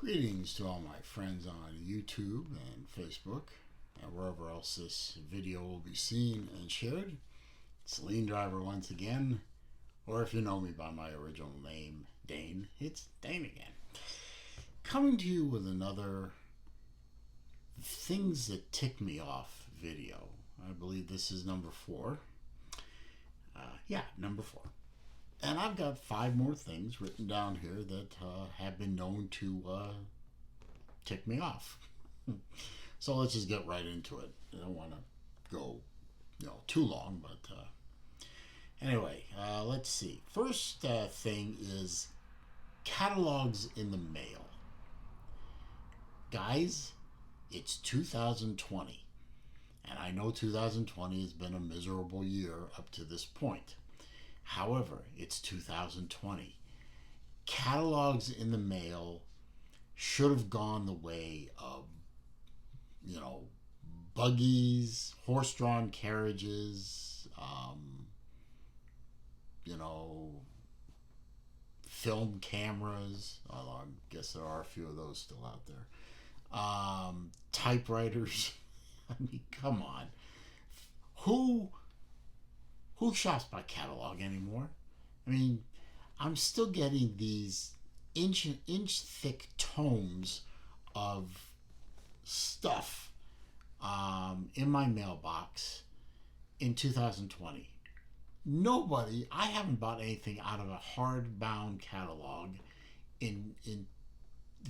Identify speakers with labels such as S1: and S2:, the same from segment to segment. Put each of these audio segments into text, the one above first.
S1: Greetings to all my friends on YouTube and Facebook and wherever else this video will be seen and shared. SaleenDriver once again, or if you know me by my original name, Dane, it's Dane again. Coming to you with another Things That Tick Me Off video. I believe this is number 4. Number 4. And I've got 5 more things written down here that have been known to tick me off. So let's just get right into it. I don't want to go, too long, but anyway, let's see. First thing is catalogs in the mail. Guys, it's 2020, and I know 2020 has been a miserable year up to this point. However, it's 2020. Catalogs in the mail should have gone the way of, buggies, horse-drawn carriages, film cameras. Although I guess there are a few of those still out there. Typewriters. I mean, come on. Who shops by catalog anymore? I mean, I'm still getting these inch thick tomes of stuff in my mailbox in 2020. I haven't bought anything out of a hardbound catalog in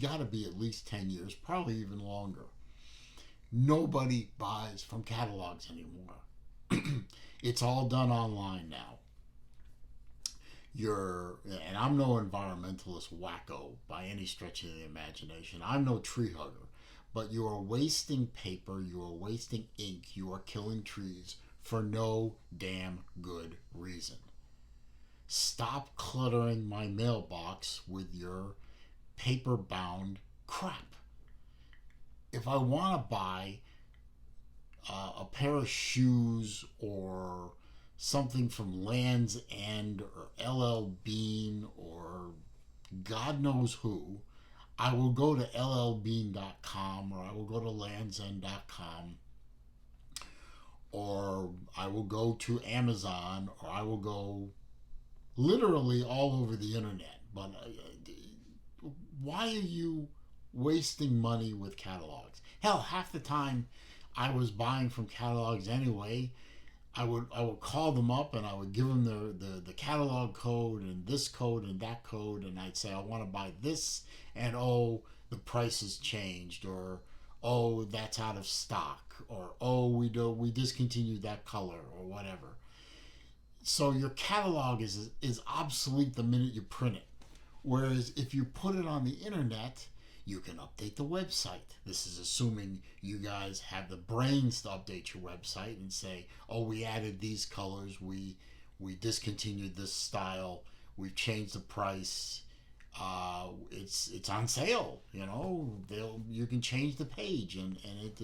S1: gotta be at least 10 years, probably even longer. Nobody buys from catalogs anymore. It's all done online now. And I'm no environmentalist wacko by any stretch of the imagination. I'm no tree hugger. But you are wasting paper, you are wasting ink, you are killing trees for no damn good reason. Stop cluttering my mailbox with your paper-bound crap. If I want to buy a pair of shoes or something from Land's End or LL Bean or God knows who, I will go to llbean.com or I will go to landsend.com or I will go to Amazon or I will go literally all over the internet. But why are you wasting money with catalogs? Hell, half the time I was buying from catalogs anyway. I would call them up and I would give them the catalog code and this code and that code, and I'd say I want to buy this, and the price has changed, or that's out of stock, or we discontinued that color, or whatever. So your catalog is obsolete the minute you print it. Whereas if you put it on the internet, you can update the website. This is assuming you guys have the brains to update your website and say, we added these colors, we discontinued this style, we've changed the price, it's on sale, you can change the page, and it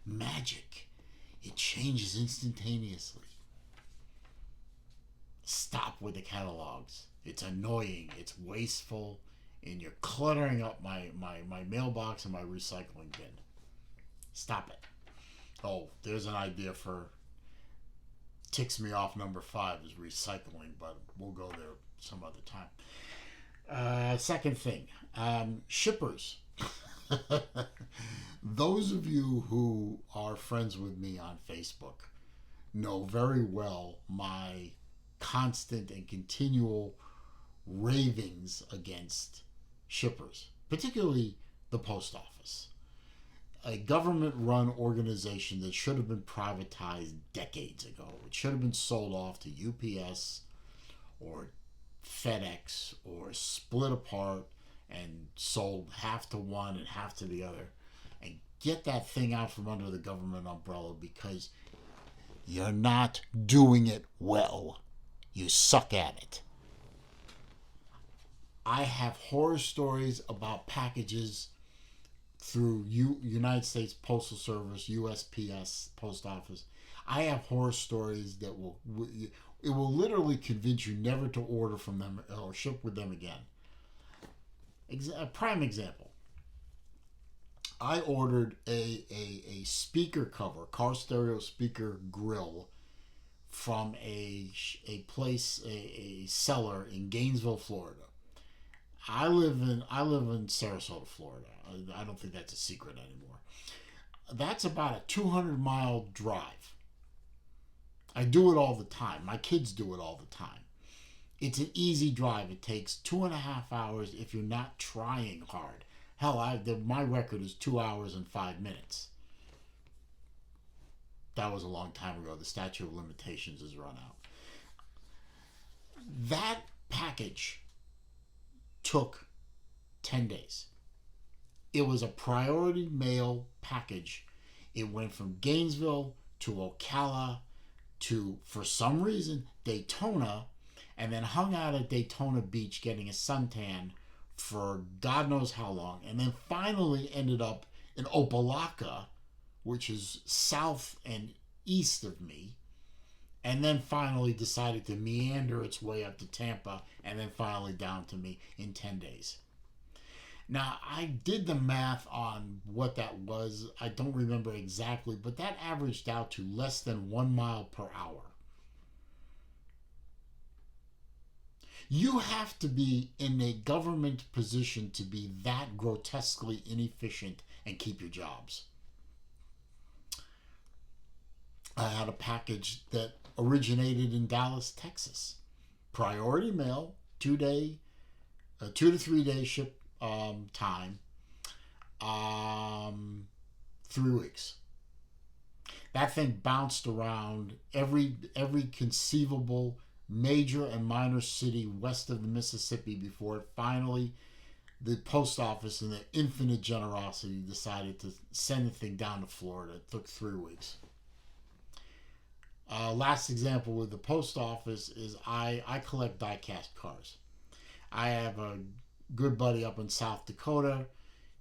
S1: magic. It changes instantaneously. Stop with the catalogs. It's annoying, it's wasteful, and you're cluttering up my mailbox and my recycling bin. Stop it. There's an idea for ticks me off number 5 is recycling, but we'll go there some other time. Second thing, shippers. Those of you who are friends with me on Facebook know very well my constant and continual ravings against shippers, particularly the post office, a government-run organization that should have been privatized decades ago. It should have been sold off to UPS or FedEx, or split apart and sold half to one and half to the other, and get that thing out from under the government umbrella, because you're not doing it well. You suck at it. I have horror stories about packages through United States Postal Service, USPS, Post Office. I have horror stories that will literally convince you never to order from them or ship with them again. A prime example. I ordered a speaker cover, car stereo speaker grill from a place, a seller in Gainesville, Florida. I live in Sarasota, Florida. I don't think that's a secret anymore. That's about a 200-mile drive. I do it all the time. My kids do it all the time. It's an easy drive. It takes 2.5 hours if you're not trying hard. Hell, my record is 2 hours and 5 minutes. That was a long time ago. The statute of limitations has run out. That package took 10 days. It was a priority mail package. It went from Gainesville to Ocala to, for some reason, Daytona, and then hung out at Daytona Beach getting a suntan for God knows how long, and then finally ended up in Opelika, which is south and east of me, and then finally decided to meander its way up to Tampa, and then finally down to me in 10 days. Now, I did the math on what that was. I don't remember exactly, but that averaged out to less than 1 mile per hour. You have to be in a government position to be that grotesquely inefficient and keep your jobs. I had a package that originated in Dallas, Texas. Priority mail, 2 to 3 day ship time, 3 weeks. That thing bounced around every conceivable major and minor city west of the Mississippi before it finally, the post office in their infinite generosity decided to send the thing down to Florida. It took 3 weeks. Last example with the post office is I collect die-cast cars. I have a good buddy up in South Dakota.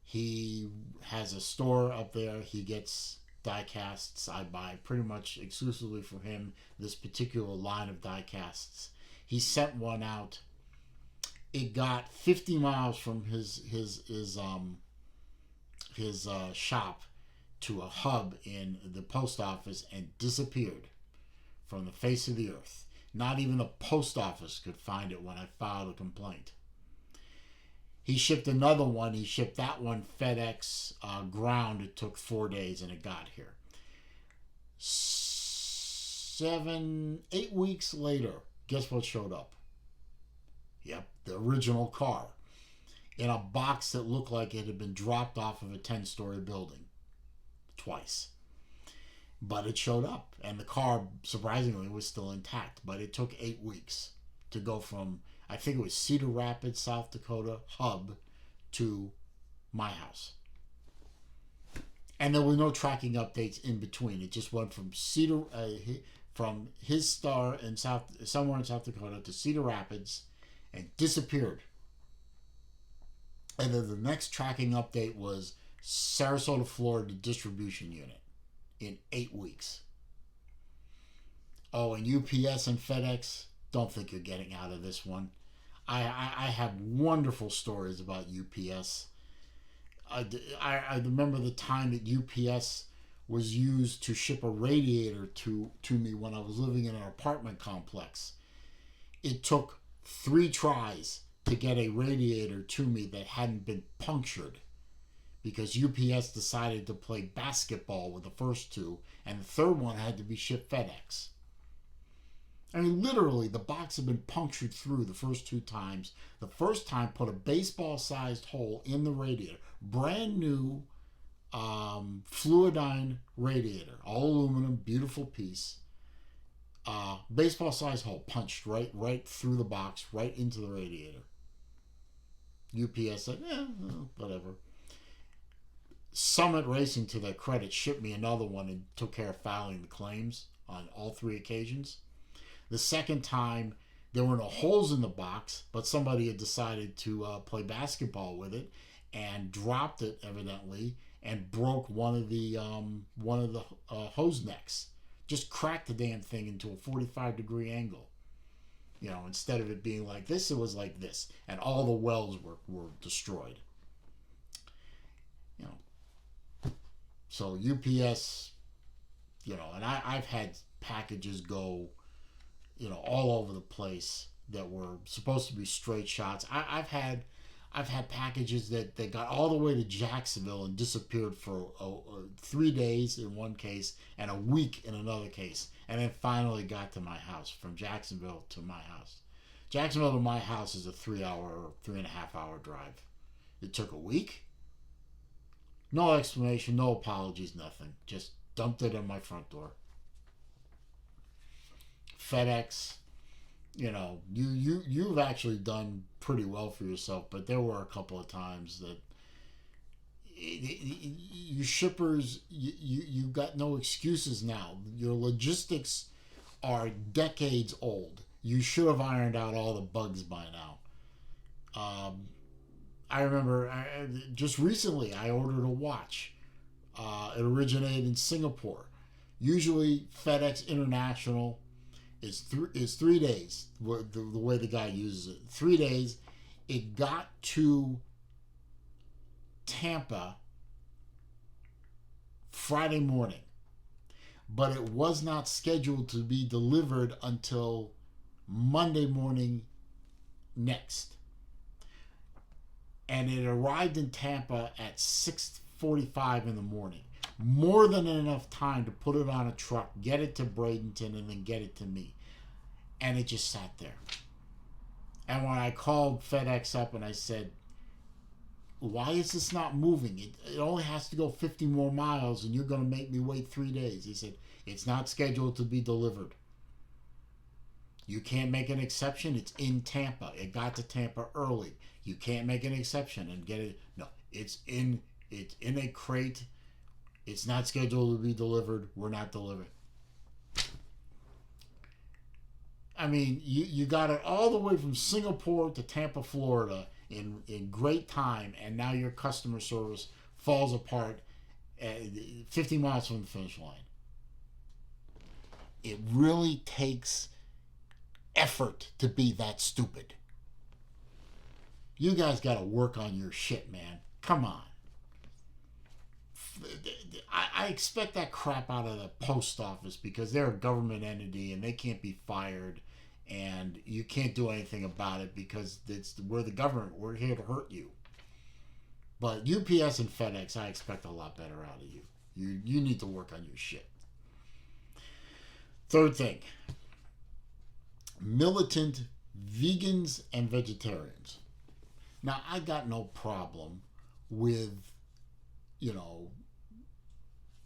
S1: He has a store up there. He gets die casts. I buy pretty much exclusively for him this particular line of die casts. He sent one out. It got 50 miles from his shop to a hub in the post office and disappeared from the face of the earth. Not even the post office could find it when I filed a complaint. He shipped another one. He shipped that one FedEx ground. It took 4 days and it got here. 8 weeks later, guess what showed up? Yep, the original car. In a box that looked like it had been dropped off of a 10-story building. Twice. But it showed up. And the car, surprisingly, was still intact. But it took 8 weeks to go from, I think it was Cedar Rapids, South Dakota hub to my house. And there were no tracking updates in between. It just went from from his star in somewhere in South Dakota to Cedar Rapids and disappeared. And then the next tracking update was Sarasota, Florida distribution unit in 8 weeks. Oh, and UPS and FedEx, don't think you're getting out of this one. I have wonderful stories about UPS. I remember the time that UPS was used to ship a radiator to me when I was living in an apartment complex. It took 3 tries to get a radiator to me that hadn't been punctured because UPS decided to play basketball with the first 2, and the third one had to be shipped FedEx. I mean, literally, the box had been punctured through the first 2 times. The first time, put a baseball-sized hole in the radiator. Brand new Fluidine radiator. All aluminum, beautiful piece. Baseball-sized hole, punched right through the box, right into the radiator. UPS said, whatever. Summit Racing, to their credit, shipped me another one and took care of filing the claims on all 3 occasions. The second time, there were no holes in the box, but somebody had decided to play basketball with it and dropped it, evidently, and broke one of the hose necks. Just cracked the damn thing into a 45-degree angle. You know, instead of it being like this, it was like this, and all the welds were destroyed. You know, So UPS, and I've had packages go, all over the place that were supposed to be straight shots. I've had packages that got all the way to Jacksonville and disappeared for 3 days in one case and a week in another case, and then finally got to my house. From Jacksonville to my house. Jacksonville to my house is a 3.5 hour drive. It took a week. No explanation, no apologies, nothing. Just dumped it in my front door. FedEx, you've actually done pretty well for yourself, but there were a couple of times that you shippers, you got no excuses now. Your logistics are decades old. You should have ironed out all the bugs by now. I remember just recently I ordered a watch. It originated in Singapore. Usually FedEx International is 3 days. The way the guy uses it, 3 days. It got to Tampa Friday morning, but it was not scheduled to be delivered until Monday morning next. And it arrived in Tampa at 6:45 in the morning. More than enough time to put it on a truck, get it to Bradenton, and then get it to me. And it just sat there. And when I called FedEx up and I said, why is this not moving? It only has to go 50 more miles and you're going to make me wait 3 days. He said, it's not scheduled to be delivered. You can't make an exception. It's in Tampa. It got to Tampa early. You can't make an exception and get it. No, it's in a crate. It's not scheduled to be delivered. We're not delivering. I mean, you got it all the way from Singapore to Tampa, Florida in great time, and now your customer service falls apart 50 miles from the finish line. It really takes effort to be that stupid. You guys got to work on your shit, man. Come on. I expect that crap out of the post office because they're a government entity and they can't be fired, and you can't do anything about it because we're the government. We're here to hurt you. But UPS and FedEx, I expect a lot better out of you. You need to work on your shit. Third thing, militant vegans and vegetarians. Now, I got no problem with,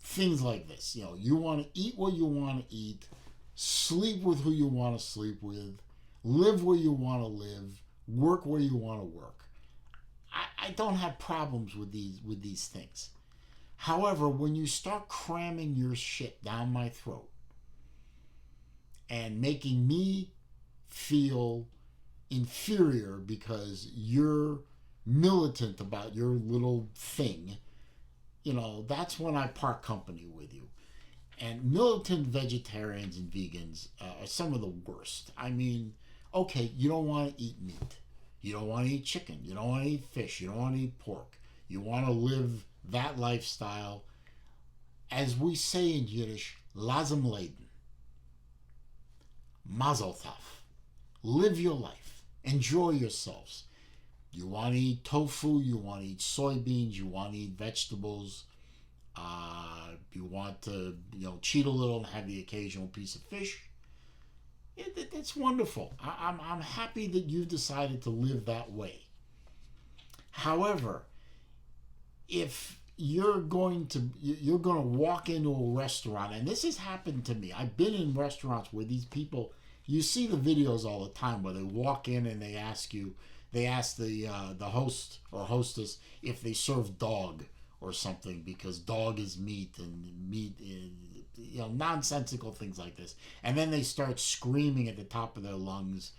S1: things like this. You want to eat what you want to eat, sleep with who you want to sleep with, live where you want to live, work where you want to work. I don't have problems with these things. However, when you start cramming your shit down my throat and making me feel inferior because you're militant about your little thing, that's when I part company with you. And militant vegetarians and vegans are some of the worst. I mean, okay, you don't want to eat meat. You don't want to eat chicken. You don't want to eat fish. You don't want to eat pork. You want to live that lifestyle. As we say in Yiddish, lazem leden. Mazel tov. Live your life. Enjoy yourselves. You want to eat tofu. You want to eat soybeans. You want to eat vegetables. You want to, cheat a little and have the occasional piece of fish. That's wonderful. I'm happy that you've decided to live that way. However, if you're going to walk into a restaurant, and this has happened to me. I've been in restaurants where these people, you see the videos all the time where they walk in and they ask the host or hostess if they serve dog or something because dog is meat and meat is, nonsensical things like this. And then they start screaming at the top of their lungs,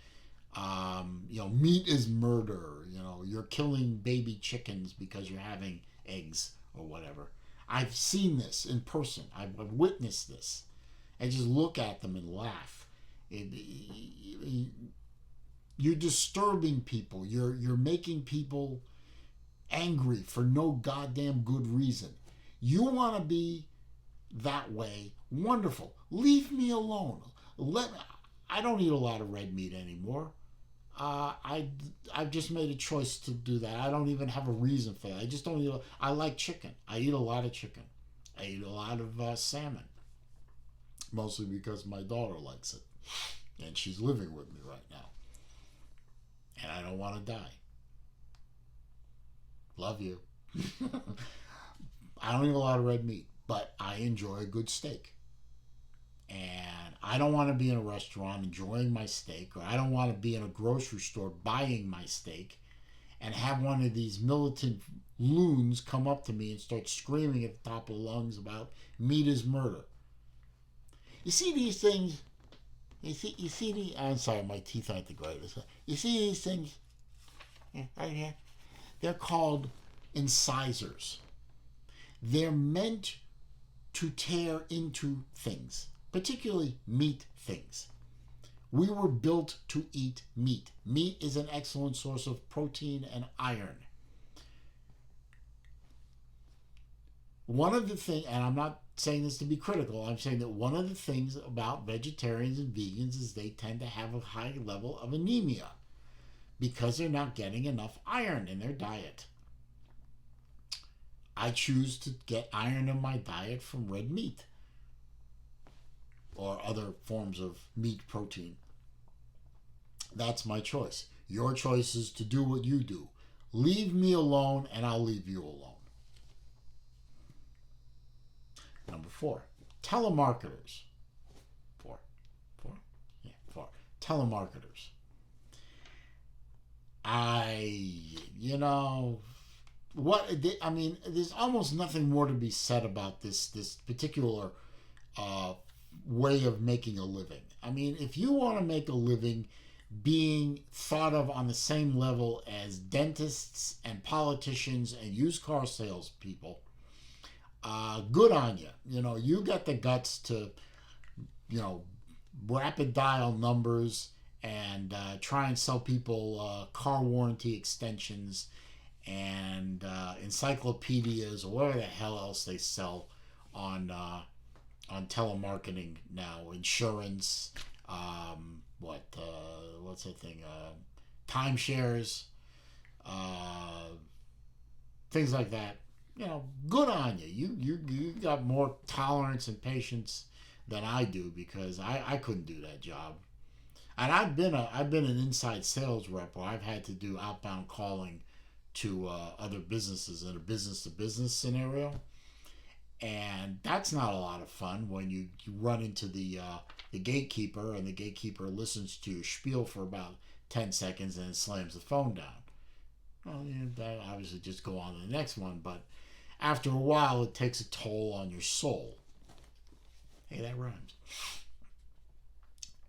S1: meat is murder, you're killing baby chickens because you're having eggs or whatever. I've seen this in person. I've witnessed this. I just look at them and laugh. You're disturbing people. You're making people angry for no goddamn good reason. You want to be that way? Wonderful. Leave me alone. I don't eat a lot of red meat anymore. I've just made a choice to do that. I don't even have a reason for that. I just don't eat. I like chicken. I eat a lot of chicken. I eat a lot of salmon, mostly because my daughter likes it, and she's living with me right now, and I don't want to die. Love you. I don't eat a lot of red meat, but I enjoy a good steak. And I don't want to be in a restaurant enjoying my steak, or I don't want to be in a grocery store buying my steak and have one of these militant loons come up to me and start screaming at the top of lungs about meat is murder. You see these things? You see the. I'm sorry, my teeth aren't the greatest. You see these things? Right here? They're called incisors. They're meant to tear into things, particularly meat things. We were built to eat meat. Meat is an excellent source of protein and iron. One of the things, and I'm not saying this to be critical, I'm saying that one of the things about vegetarians and vegans is they tend to have a high level of anemia because they're not getting enough iron in their diet. I choose to get iron in my diet from red meat or other forms of meat protein. That's my choice. Your choice is to do what you do. Leave me alone and I'll leave you alone. Number 4, telemarketers. 4. Yeah, 4. Telemarketers. There's almost nothing more to be said about this particular way of making a living. I mean, if you want to make a living being thought of on the same level as dentists and politicians and used car salespeople, good on you. You got the guts to, rapid dial numbers and try and sell people car warranty extensions and encyclopedias or whatever the hell else they sell on telemarketing now. Insurance, what's that thing? Timeshares, things like that. Good on you. You got more tolerance and patience than I do, because I couldn't do that job. And I've been an inside sales rep where I've had to do outbound calling to other businesses in a business to business scenario, and that's not a lot of fun when you run into the gatekeeper, and the gatekeeper listens to your spiel for about 10 seconds and then slams the phone down. Well, that obviously just go on to the next one, but after a while it takes a toll on your soul. Hey, that rhymes.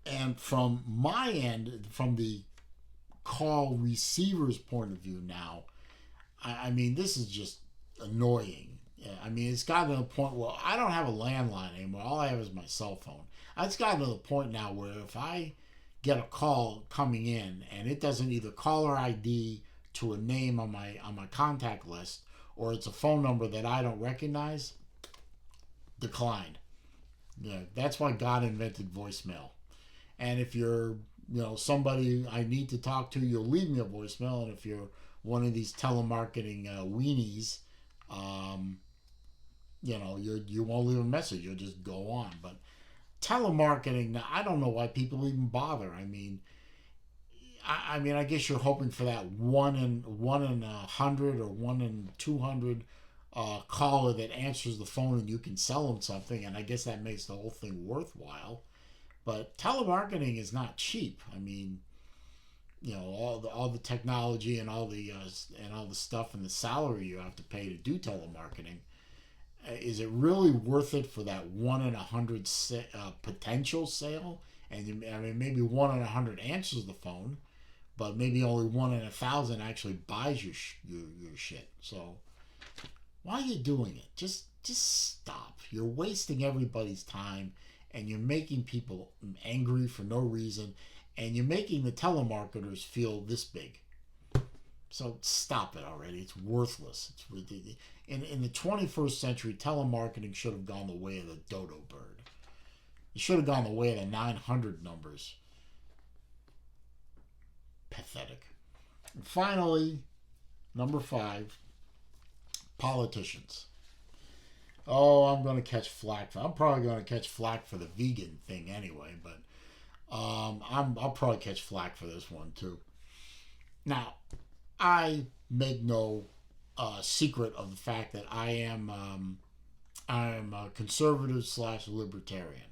S1: And from my end, from the call receiver's point of view now, I mean, this is just annoying. I mean, it's gotten to the point where I don't have a landline anymore. All I have is my cell phone. It's gotten to the point now where if I get a call coming in and it doesn't either caller ID to a name on my contact list, or it's a phone number that I don't recognize, declined. Yeah, that's why God invented voicemail. And if you're, somebody I need to talk to, you'll leave me a voicemail. And if you're one of these telemarketing weenies, you won't leave a message. You'll just go on. But telemarketing, now, I don't know why people even bother. I mean, I guess you're hoping for that 1 in 100 or 1 in 200 caller that answers the phone and you can sell them something. And I guess that makes the whole thing worthwhile. But telemarketing is not cheap. I mean, all the technology and all the stuff and the salary you have to pay to do telemarketing. Is it really worth it for that 1 in 100 potential sale? And maybe 1 in 100 answers the phone, but maybe only 1 in 1,000 actually buys your shit. So why are you doing it? Just stop. You're wasting everybody's time. And you're making people angry for no reason, and you're making the telemarketers feel this big. So stop it already. It's worthless. It's ridiculous. In the 21st century, telemarketing should have gone the way of the dodo bird. It should have gone the way of the 900 numbers. Pathetic. And finally, number 5, politicians. Oh, I'm going to catch flack. I'm probably going to catch flack for the vegan thing anyway, but I'll probably catch flack for this one too. Now, I make no secret of the fact that I am a conservative / libertarian.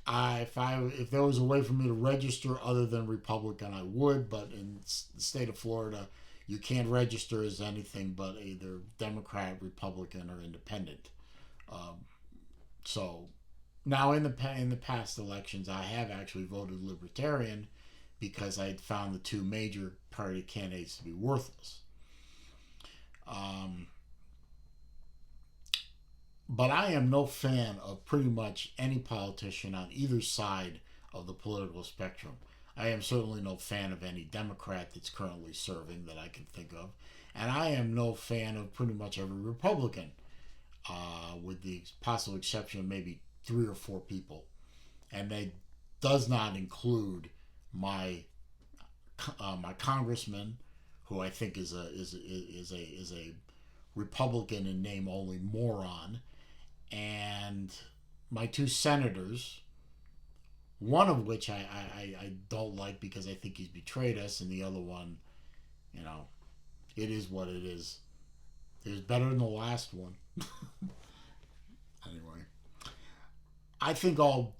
S1: If there was a way for me to register other than Republican, I would. But in the state of Florida, you can't register as anything but either Democrat, Republican, or Independent. So now in the past elections, I have actually voted Libertarian because I had found the two major party candidates to be worthless. But I am no fan of pretty much any politician on either side of the political spectrum. I am certainly no fan of any Democrat that's currently serving that I can think of. And I am no fan of pretty much every Republican, with the possible exception of maybe 3 or 4 people. And that does not include my congressman, who I think is a Republican in name only moron, and my 2 senators, one of which I don't like because I think he's betrayed us, and the other one, it is what it is. It was better than the last one. Anyway, I think all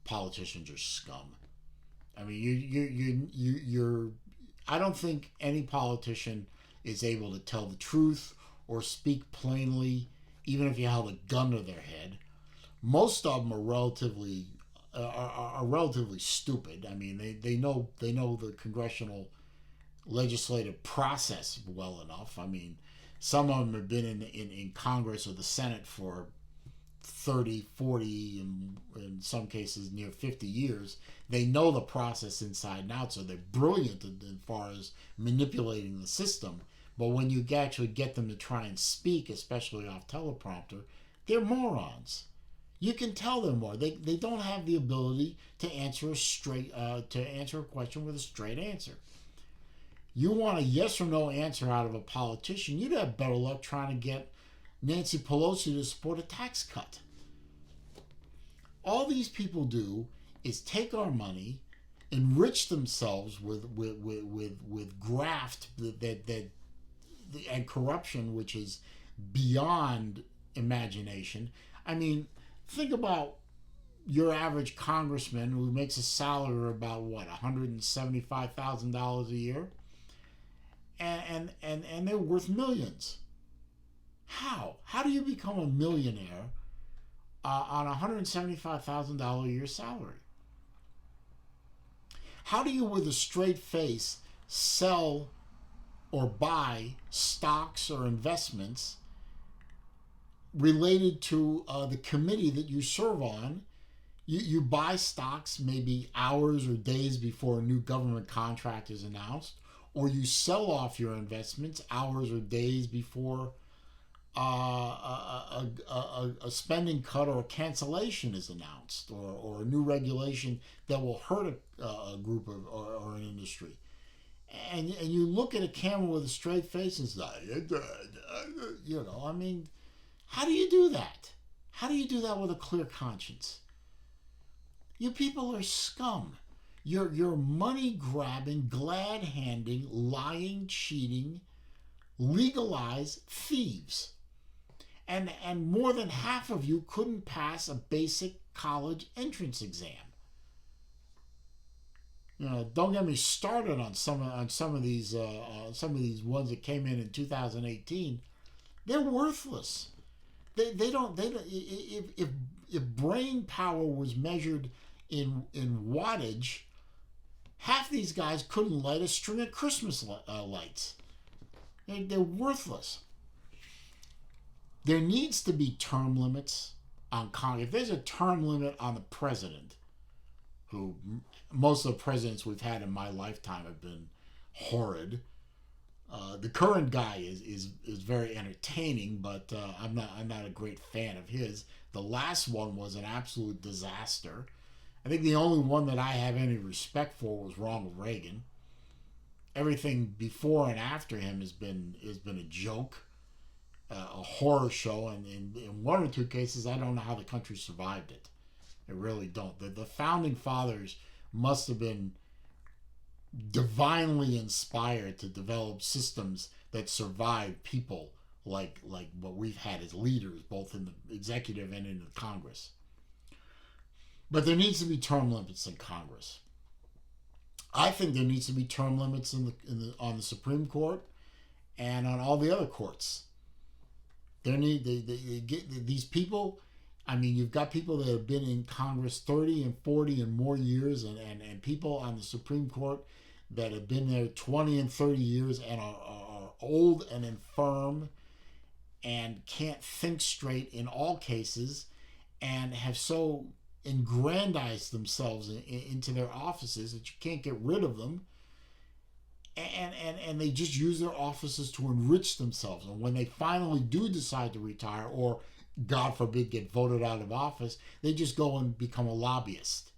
S1: politicians are scum. I mean, you're. I don't think any politician is able to tell the truth or speak plainly, even if you held a gun to their head. Most of them are relatively stupid. I mean, they know the congressional legislative process well enough. I mean, some of them have been in Congress or the Senate for 30, 40, and in some cases near 50 years. They know the process inside and out, so they're brilliant as far as manipulating the system. But when you actually get them to try and speak, especially off teleprompter, they're morons. You can tell them more. They don't have the ability to answer a question with a straight answer. You want a yes or no answer out of a politician, you'd have better luck trying to get Nancy Pelosi to support a tax cut. All these people do is take our money, enrich themselves with graft and corruption, which is beyond imagination. I mean, think about your average congressman who makes a salary of about $175,000 a year, and they're worth millions. How do you become a millionaire on a $175,000 a year salary? How do you, with a straight face, sell or buy stocks or investments related to the committee that you serve on? You buy stocks maybe hours or days before a new government contract is announced, or you sell off your investments hours or days before a spending cut or a cancellation is announced, or a new regulation that will hurt a group of or an industry. And you look at a camera with a straight face and say, I mean, how do you do that? How do you do that with a clear conscience? You people are scum. You're money-grabbing, glad-handing, lying, cheating, legalized thieves. And more than half of you couldn't pass a basic college entrance exam. Don't get me started on some of these ones that came in 2018. They're worthless. They don't. If brain power was measured in wattage, half these guys couldn't light a string of Christmas lights. They're worthless. There needs to be term limits on Congress. If there's a term limit on the president, who most of the presidents we've had in my lifetime have been horrid. The current guy is very entertaining, but I'm not a great fan of his. The last one was an absolute disaster. I think the only one that I have any respect for was Ronald Reagan. Everything before and after him has been a joke, a horror show, and in one or two cases, I don't know how the country survived it. I really don't. The founding fathers must have been divinely inspired to develop systems that survive people like what we've had as leaders, both in the executive and in the Congress. But there needs to be term limits in Congress. I think there needs to be term limits on the Supreme Court and on all the other courts. They get these people. I mean, you've got people that have been in Congress 30 and 40 and more years, and people on the Supreme Court that have been there 20 and 30 years and are old and infirm and can't think straight in all cases, and have so aggrandized themselves into their offices that you can't get rid of them, and they just use their offices to enrich themselves. And when they finally do decide to retire, or God forbid get voted out of office, they just go and become a lobbyist.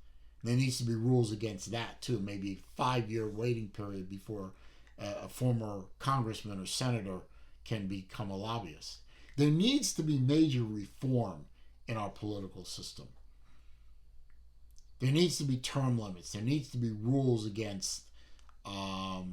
S1: There needs to be rules against that too. Maybe a 5-year waiting period before a former congressman or senator can become a lobbyist. There needs to be major reform in our political system. There needs to be term limits. There needs to be rules against all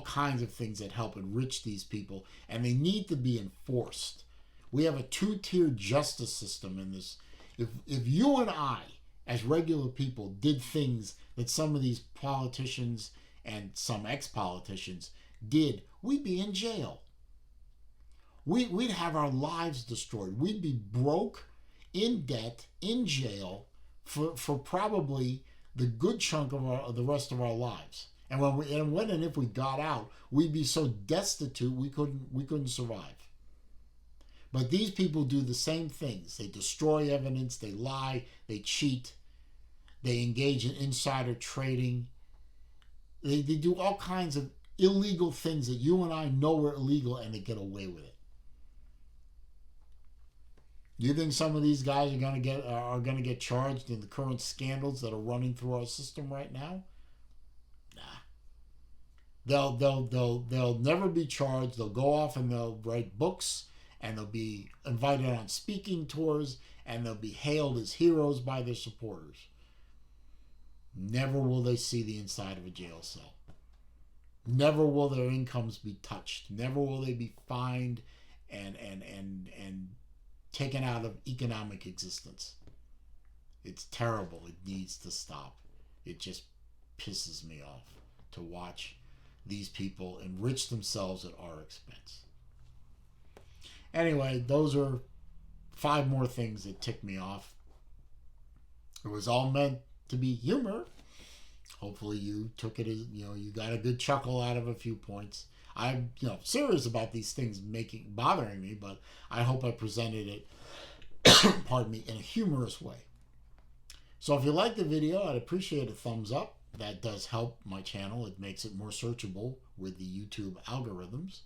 S1: kinds of things that help enrich these people, and they need to be enforced. We have a two-tiered justice system in this. If you and I, as regular people, did things that some of these politicians and some ex-politicians did, we'd be in jail. We'd have our lives destroyed. We'd be broke, in debt, in jail for probably the good chunk of the rest of our lives. And when and if we got out, we'd be so destitute we couldn't survive. But these people do the same things. They destroy evidence, they lie, they cheat, they engage in insider trading. They do all kinds of illegal things that you and I know are illegal, and they get away with it. Do you think some of these guys are going to get charged in the current scandals that are running through our system right now? Nah. They'll never be charged. They'll go off and they'll write books, and they'll be invited on speaking tours, and they'll be hailed as heroes by their supporters. Never will they see the inside of a jail cell. Never will their incomes be touched. Never will they be fined and taken out of economic existence. It's terrible. It needs to stop. It just pisses me off to watch these people enrich themselves at our expense. Anyway, those are 5 more things that tick me off. It was all meant to be humor. Hopefully you took it as, you got a good chuckle out of a few points. I'm, serious about these things bothering me, but I hope I presented it, pardon me, in a humorous way. So if you like the video, I'd appreciate a thumbs up. That does help my channel. It makes it more searchable with the YouTube algorithms.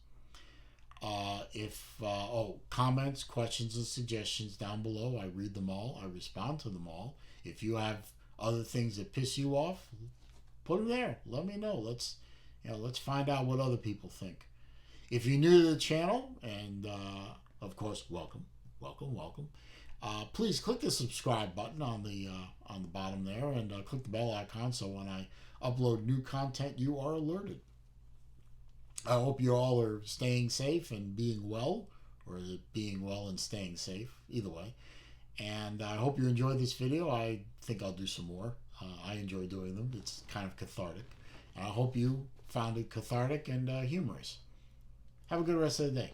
S1: Comments, questions, and suggestions down below. I read them all. I respond to them all. If you have other things that piss you off, put them there. Let me know. Let's find out what other people think. If you're new to the channel, and of course, welcome. Please click the subscribe button on the bottom there, and click the bell icon so when I upload new content, you are alerted. I hope you all are staying safe and being well, or is it being well and staying safe? Either way. And I hope you enjoyed this video. I think I'll do some more. I enjoy doing them. It's kind of cathartic. And I hope you found it cathartic and humorous. Have a good rest of the day.